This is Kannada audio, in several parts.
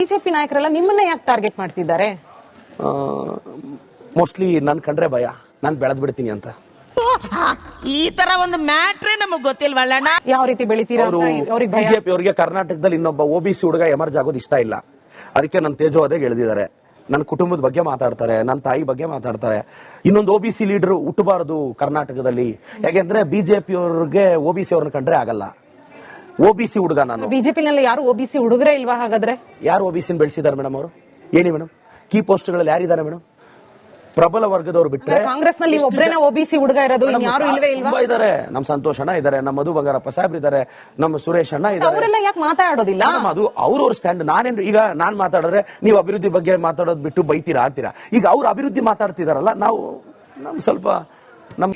ಬಿಜೆಪಿ ನಾಯಕರೆಲ್ಲ ನಿಮ್ಮನ್ನ ಯಾಕೆ ಟಾರ್ಗೆಟ್ ಮಾಡ್ತಿದ್ದಾರೆ? ಮೋಸ್ಟ್ಲಿ ನನ್ ಕಂಡ್ರೆ ಭಯ, ನಾನ್ ಬೆಳೆದ್ ಬಿಡ್ತೀನಿ ಅಂತ. ಈ ತರ ಒಂದು ಮ್ಯಾಟ್ರೇ ನಮಗ್ ಗೊತ್ತಿಲ್ವಲ್ಲಣ್ಣ. ಯಾವ ರೀತಿ ಬೆಳಿತೀರಾ ಅಂತ ಅವ್ರಿಗೆ ಭಯ. ಬಿಜೆಪಿ ಅವರಿಗೆ ಕರ್ನಾಟಕದಲ್ಲಿ ಇನ್ನೊಬ್ಬ OBC ಹುಡುಗ ಎಮರ್ಜ್ ಆಗೋದು ಇಷ್ಟ ಇಲ್ಲ. ಅದಕ್ಕೆ ನನ್ನ ತೇಜೋವಧೆಗೆ ಎಳೆದಿದ್ದಾರೆ. ನನ್ನ ಕುಟುಂಬದ ಬಗ್ಗೆ ಮಾತಾಡ್ತಾರೆ, ನನ್ನ ತಾಯಿ ಬಗ್ಗೆ ಮಾತಾಡ್ತಾರೆ. ಇನ್ನೊಂದು OBC ಲೀಡರ್ ಹುಟ್ಟಬಾರದು ಕರ್ನಾಟಕದಲ್ಲಿ. ಯಾಕೆಂದ್ರೆ ಬಿಜೆಪಿ ಅವ್ರಿಗೆ OBC ಅವ್ರನ್ನ ಕಂಡ್ರೆ ಆಗಲ್ಲ. OBC ಹುಡುಗ ನಾನು. ಬಿಜೆಪಿ ನಲ್ಲಿ ಯಾರು OBC ಹುಡುಗರೇ ಇಲ್ವಾ ಹಾಗಾದ್ರೆ? ಯಾರು OBC ಬೆಳೆಸಿದ್ದಾರೆ ಮೇಡಮ್ ಅವರು? ಹೇಳಿ ಮೇಡಮ್, ಕೀ ಪೋಸ್ಟ್ಗಳಲ್ಲಿ ಯಾರಿದ್ದಾರೆ ಮೇಡಮ್? ಪ್ರಬಲ ವರ್ಗದವರು ಬಿಟ್ಟರೆ ಕಾಂಗ್ರೆಸ್ ನಲ್ಲಿ ಒಬ್ಬರೇನ OBC ಹುಡುಗ ಇರೋದು, ಯಾರು ಇಲ್ವೇ ಇಲ್ವಾ? ಇದ್ದಾರೆ. ನಮ್ಮ ಸಂತೋಷ್ ಅಣ್ಣ ಇದ್ದಾರೆ, ನಮ್ಮ ಮಧು ಬಂಗಾರಪ್ಪ ಸಾಹೇಬ್ರು ಇದ್ದಾರೆ, ನಮ್ಮ ಸುರೇಶ್ ಅಣ್ಣ ಇದ್ದಾರೆ. ಅವರೆಲ್ಲ ಯಾಕೆ ಮಾತಾಡೋದಿಲ್ಲ? ಅದು ಅವ್ರವ್ರ ಸ್ಟ್ಯಾಂಡ್. ನಾನೇನು ಈಗ ನಾನ್ ಮಾತಾಡಿದ್ರೆ ನೀವು ಅಭಿವೃದ್ಧಿ ಬಗ್ಗೆ ಮಾತಾಡೋದು ಬಿಟ್ಟು ಬೈತೀರಾ ಅಂತೀರಾ. ಈಗ ಅವ್ರು ಅಭಿವೃದ್ಧಿ ಮಾತಾಡ್ತಿದಾರಲ್ಲ, ನಾವು ನಮ್ ಸ್ವಲ್ಪ ನಮ್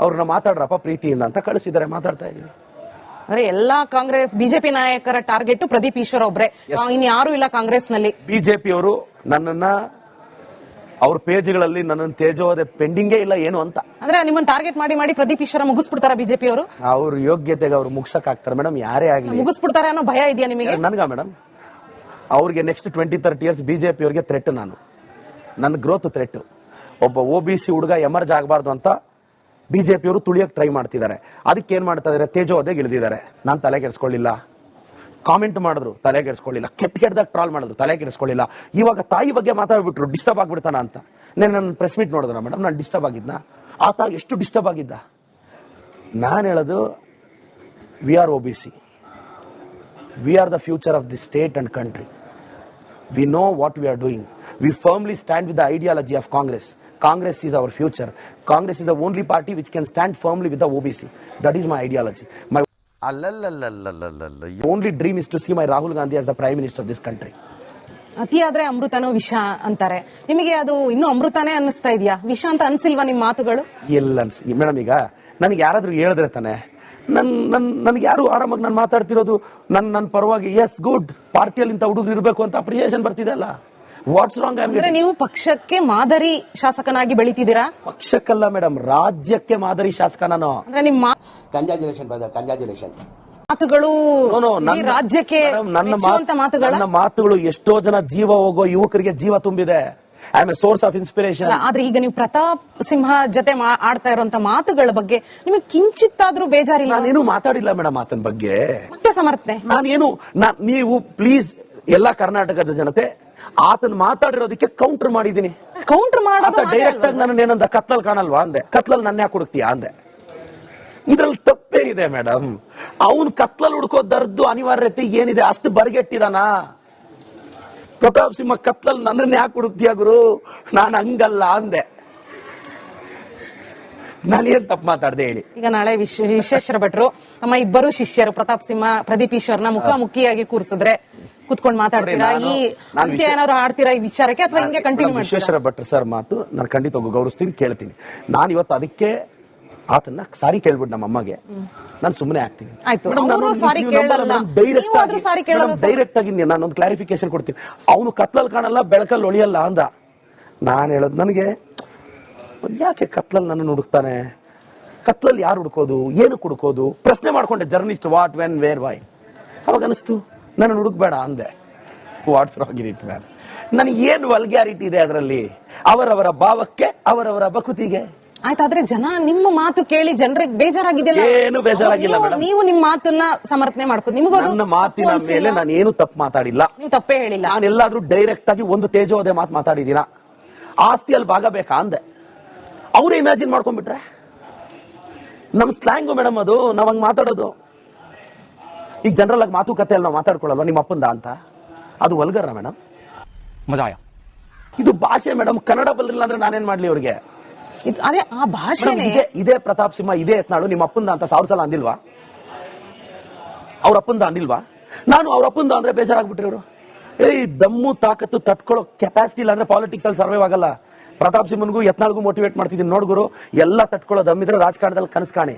ಅವ್ರನ್ನ ಮಾತಾಡ್ರಪ್ಪ ಪ್ರೀತಿಯಿಂದ ಅಂತ ಕಳಿಸಿದ್ದಾರೆ, ಮಾತಾಡ್ತಾ ಇದ್ದೀನಿ. ಅಂದ್ರೆ ಎಲ್ಲಾ ಕಾಂಗ್ರೆಸ್ ಬಿಜೆಪಿ ನಾಯಕರ ಟಾರ್ಗೆಟ್ ಪ್ರದೀಪ್ ಈಶ್ವರ್ ಒಬ್ರೆ, ಇನ್ ಯಾರು ಇಲ್ಲ ಕಾಂಗ್ರೆಸ್ ನಲ್ಲಿ. ಬಿಜೆಪಿ ಅವರು ನನ್ನನ್ನ ಅವ್ರ ಪೇಜ್ಗಳಲ್ಲಿ ನನ್ನ ತೇಜೋವಧೆ ಪೆಂಡಿಂಗೇ ಇಲ್ಲ ಏನು ಅಂತ. ಅಂದ್ರೆ ನಿಮ್ಮನ್ನ ಟಾರ್ಗೆಟ್ ಮಾಡಿ ಮಾಡಿ ಪ್ರದೀಪ್ ಈಶ್ವರ ಮುಗಿಸ್ಬಿಡ್ತಾರ ಬಿಜೆಪಿ ಅವರು? ಅವ್ರ ಯೋಗ್ಯತೆಗೆ ಅವ್ರು ಮುಗ್ಸಕ್ ಆಗ್ತಾರೆ ಮೇಡಮ್, ಯಾರೇ ಆಗ್ಲಿ ಮುಗಿಸ್ಬಿಡ್ತಾರೆ ಅನ್ನೋ ಭಯ ಇದೆಯಾ ನಿಮಗೆ? ನನ್ಗ ಮೇಡಮ್, ಅವ್ರಿಗೆ ನೆಕ್ಸ್ಟ್ 20-30 ಇಯರ್ಸ್ ಬಿಜೆಪಿ ಅವ್ರಿಗೆ ಥ್ರೆಟ್. ನನ್ನ ಗ್ರೋತ್ ಥ್ರೆಟ್. ಒಬ್ಬ OBC ಹುಡುಗ ಎಮರ್ಜ್ ಆಗಬಾರ್ದು ಅಂತ ಬಿಜೆಪಿ ಅವರು ತುಳಿಯಕ್ ಟ್ರೈ ಮಾಡ್ತಿದ್ದಾರೆ. ಅದಕ್ಕೆ ಏನ್ ಮಾಡ್ತಾ ಇದಾರೆ, ತೇಜೋವಧೆಗೆ ಇಳಿದಿದ್ದಾರೆ. ನಾನ್ ತಲೆ ಕೆಡಿಸ್ಕೊಳ್ಳಿಲ್ಲ. ಕಾಮೆಂಟ್ ಮಾಡಿದ್ರು, ತಲೆ ಕೆಡಿಸ್ಕೊಳ್ಳಿಲ್ಲ. ಕೆಟ್ಟದಾಗ ಟ್ರಾಲ್ ಮಾಡಿದ್ರು, ತಲೆ ಕೆಡಿಸ್ಕೊಳ್ಳಿಲ್ಲ. ಇವಾಗ ತಾಯಿ ಬಗ್ಗೆ ಮಾತಾಡ್ಬಿಟ್ರು, ಡಿಸ್ಟರ್ಬ್ ಆಗ್ಬಿಡ್ತಾನ ಅಂತ. ನನ್ನ ಪ್ರೆಸ್ ಮೀಟ್ ನೋಡಿದ್ರ ಮೇಡಮ್, ನಾನು ಡಿಸ್ಟರ್ಬ್ ಆಗಿದ್ನ? ಆತ ಎಷ್ಟು ಡಿಸ್ಟರ್ಬ್ ಆಗಿದ್ದ? ನಾನು ಹೇಳೋದು, we are OBC, we are the future of the state and country. We know what we are doing. We firmly stand with the ideology of Congress. Congress is our future. Congress is the only party which can stand firmly with the OBC. That is my ideology. My only dream is to see my Rahul Gandhi as the Prime Minister of this country. ಅತಿಯಾದ್ರೆ ಅಮೃತನೋ ವಿಷ ಅಂತಾರೆ. ನಿಮಗೆ ಅದು ಇನ್ನೂ ಅಮೃತನೇ ಅನ್ನಿಸ್ತಾ ಇದೆಯಾ? ವಿಷ ಅಂತ ಅನ್ಸಿಲ್ವಾ ನಿಮ್ಮ ಮಾತುಗಳು? ಎಲ್ಲ ಅನ್ಸಿ ಮೇಡಮ್. ಈಗ ನನಗೆ ಯಾರಾದ್ರೂ ಹೇಳಿದ್ರೆ ತಾನೆ, ನನ್ಗೆ ಯಾರು ಆರಾಮಾಗಿ ನಾನು ಮಾತಾಡ್ತಿರೋದು ನನ್ನ ಪರವಾಗಿ. ಎಸ್ ಗುಡ್, ಪಾರ್ಟಿಯಲ್ಲಿ ಇಂಥ ಹುಡುಗರು ಇರಬೇಕು ಅಂತ ಅಪ್ರಿಸಿಯೇಷನ್ ಬರ್ತಿದೆ ಅಲ್ಲ. What's wrong? ಅಂದ್ರೆ ನೀವು ಪಕ್ಷಕ್ಕೆ ಮಾದರಿ ಶಾಸಕನಾಗಿ ಬೆಳಿತಿದ್ದೀರಾ? ಪಕ್ಷಕ್ಕಲ್ಲ ಮೇಡಮ್, ರಾಜ್ಯಕ್ಕೆ ಮಾದರಿ ಶಾಸಕ ನಾನು. ಅಂದ್ರೆ ನಿಮ್ಮ ಮಾತುಗಳು ರಾಜ್ಯಕ್ಕೆ ನನ್ನ ಮಾತುಗಳು ಎಷ್ಟೋ ಜನ ಜೀವ ಹೋಗೋ ಯುವಕರಿಗೆ ಜೀವ ತುಂಬಿದೆ. I am A source of inspiration. ಆದ್ರೆ ಈಗ ನೀವು ಪ್ರತಾಪ್ ಸಿಂಹ ಜೊತೆ ಆಡ್ತಾ ಇರುವಂತ ಮಾತುಗಳ ಬಗ್ಗೆ ನಿಮಗೆ ಕಿಂಚಿತ್ತಾದ್ರೂ ಬೇಜಾರಿಲ್ಲ? ನಾನೇನು ಮಾತಾಡಿಲ್ಲ ಮೇಡಮ್ ಆತನ ಬಗ್ಗೆ. ಮತ್ತೆ ಸಮರ್ಥನೆ ನಾನೇನು ನೀವು ಪ್ಲೀಸ್ ಎಲ್ಲ ಕರ್ನಾಟಕದ ಜನತೆ ಆತನ ಮಾತಾಡಿರೋದಕ್ಕೆ ಕೌಂಟರ್ ಮಾಡಿದೀನಿ. ಕೌಂಟರ್ ಮಾಡೋದು ಡೈರೆಕ್ಟ್ ಆಗಿ ನನ್ನ ಏನಂದ, ಕತ್ಲಲ್ಲಿ ಕಾಣಲ್ವಾ ಅಂದೆ. ಕತ್ಲಲ್ಲಿ ನನ್ನ ಯಾಕೆ ಹುಡುಕ್ತೀಯಾ ಅಂದೆ. ಇದ್ರಲ್ಲಿ ತಪ್ಪೇ ಇದೆ ಮೇಡಮ್. ಅವನು ಕತ್ಲಲ್ಲಿ ಹುಡ್ಕೋದರ್ದು ಅನಿವಾರ್ಯತೆ ಏನಿದೆ? ಅಷ್ಟು ಬರಿಗೆಟ್ಟಿದಾನ ಪ್ರತಾಪ್ ಸಿಂಹ. ಕತ್ಲಲ್ಲಿ ನನ್ನನ್ನು ಯಾಕೆ ಹುಡುಕ್ತೀಯ ಗುರು? ನಾನು ಹಂಗಲ್ಲ ಅಂದೆ. ನಾನೇನ್ ತಪ್ಪು ಮಾತಾಡ್ದೆ ಹೇಳಿ? ಈಗ ನಾಳೆ ವಿಶ್ವೇಶ್ವರ ಭಟ್ರು ತಮ್ಮ ಇಬ್ಬರು ಶಿಷ್ಯರು ಪ್ರತಾಪ್ ಸಿಂಹ ಪ್ರದೀಪ್ ಈಶ್ವರ್ನ ಮುಖಾಮುಖಿಯಾಗಿ ಕೂರಿಸಿದ್ರೆ ಕುತ್ಕೊಂಡು ಮಾತಾಡ್ತೀರಾ? ಈ ಅಂತ್ಯ ಏನಾದ್ರು ಆಡ್ತೀರಾ ಈ ವಿಚಾರಕ್ಕೆ, ಅಥವಾ ಹಿಂಗೆ ಕಂಟಿನ್ಯೂ ಮಾಡ್ತೀರಾ? ವಿಶ್ವೇಶ್ವರ ಭಟ್ರು ಸರ್ ಮಾತು ನಾನು ಖಂಡಿತ ಗೌರವಿಸ್ತೀನಿ, ಕೇಳ್ತೀನಿ. ನಾನು ಇವತ್ತು ಅದಕ್ಕೆ ಆತನ್ನ ಸಾರಿ ಕೇಳ್ಬಿಟ್ಟು ನಮ್ಮ ಅಮ್ಮಗೆ ನಾನು ಸುಮ್ಮನೆ ಆಗ್ತೀನಿ. ಡೈರೆಕ್ಟ್ ಆಗಿ ನಾನೊಂದು ಕ್ಲಾರಿಫಿಕೇಶನ್ ಕೊಡ್ತೀನಿ. ಅವನು ಕತ್ಲಲ್ಲಿ ಕಾಣಲ್ಲ, ಬೆಳಕಲ್ಲಿ ಒಳಿಯಲ್ಲ ಅಂದ. ನಾನು ಹೇಳೋದು, ನನಗೆ ಯಾಕೆ ಕತ್ಲಲ್ಲಿ ನನ್ನ ಹುಡುಕ್ತಾನೆ? ಕತ್ಲಲ್ಲಿ ಯಾರು ಹುಡುಕೋದು, ಏನು ಹುಡುಕೋದು? ಪ್ರಶ್ನೆ ಮಾಡ್ಕೊಂಡೆ. Journalist, what, when, where, why. ಅವಾಗ ಅನಿಸ್ತು ನನ್ನ ಹುಡುಕ್ಬೇಡ ಅಂದೆ. What's wrong in it man? ನನಗೆ ಏನು ವಲ್ಗ್ಯಾರಿಟಿ ಇದೆ ಅದರಲ್ಲಿ? ಅವರವರ ಭಾವಕ್ಕೆ, ಅವರವರ ಬಕುತಿಗೆ. ಆಯ್ತಾದ್ರೆ ಜನ ನಿಮ್ಮ ಮಾತು ಕೇಳಿ ಜನರಿಗೆ ಬೇಜಾರಾಗಿದೆಯಲ್ಲ? ಏನು ಬೇಜಾರಾಗಿಲ್ಲ ಮೇಡಮ್. ನೀವು ನಿಮ್ಮ ಮಾತನ್ನ ಸಮರ್ಥನೆ ಮಾಡ್ಕೊ. ನನ್ನ ಮಾತಿನ ಮೇಲೆ ನಾನು ಏನು ತಪ್ಪು ಮಾತಾಡಿಲ್ಲ, ನೀವು ತಪ್ಪೇ ಹೇಳಿಲ್ಲ. ನಾನು ಎಲ್ಲಾದ್ರೂ ಡೈರೆಕ್ಟ್ ಆಗಿ ಒಂದು ತೇಜೋವಧೆ ಮಾತು ಮಾತಾಡಿದೀನ? ಆಸ್ತಿಯಲ್ಲಿ ಭಾಗ ಬೇಕಾ ಅಂದೆ. ಅವ್ರು ಇಮ್ಯಾಜಿನ್ ಮಾಡ್ಕೊಂಡ್ಬಿಟ್ರೆ ನಮ್ ಸ್ಲ್ಯಾಂಗು ಮೇಡಮ್ ಅದು. ನಾವ್ ಹಂಗ್ ಮಾತಾಡೋದು. ಈಗ ಜನರಲ್ ಆಗಿ ಮಾತುಕತೆಯಲ್ಲಿ ನಾವು ಮಾತಾಡ್ಕೊಳ್ಳಲ್ವ ನಿಮ್ಮ ಅಪ್ಪಂದ ಅಂತ? ಅದು ವಲ್ಗರ ಮೇಡಮ್. ಮಜಾಯ ಇದು ಭಾಷೆ ಮೇಡಮ್. ಕನ್ನಡ ಬರಲಿಲ್ಲ ಅಂದ್ರೆ ನಾನೇನ್ ಮಾಡ್ಲಿ ಅವ್ರಿಗೆ? ಅದೇ ಆ ಭಾಷೆ. ಇದೇ ಪ್ರತಾಪ್ ಸಿಂಹ, ಇದೇ ಎತ್ನಾಳು ನಿಮ್ಮ ಅಪ್ಪಂದ ಅಂತ 1000 ಸಲ ಅಂದಿಲ್ವಾ? ಅವ್ರ ಅಪ್ಪಂದ ಅಂದಿಲ್ವಾ? ನಾನು ಅವ್ರ ಅಪ್ಪಂದ ಅಂದ್ರೆ ಬೇಜಾರಾಗ್ಬಿಟ್ರಿ ಅವರು. ದಮ್ಮು ತಾಕತ್ತು ತಟ್ಕೊಳ್ಳೋ ಕೆಪಾಸಿಟಿ ಇಲ್ಲ ಅಂದ್ರೆ ಪಾಲಿಟಿಕ್ಸ್ ಅಲ್ಲಿ ಸರ್ವೈವ್ ಆಗಲ್ಲ. ಪ್ರತಾಪ್ ಸಿಂಹನ್ಗೂ ಯತ್ನಾಳ್ಗೂ ಮೋಟಿವೇಟ್ ಮಾಡ್ತಿದ್ದೀನಿ, ನೋಡ್ಗುರು ಎಲ್ಲ ತಟ್ಕೊಳ್ಳೋ ದಮ್ಮಿದ್ರೆ ರಾಜಕಾರಣದಲ್ಲಿ ಕನಸು ಕಾಣಿ.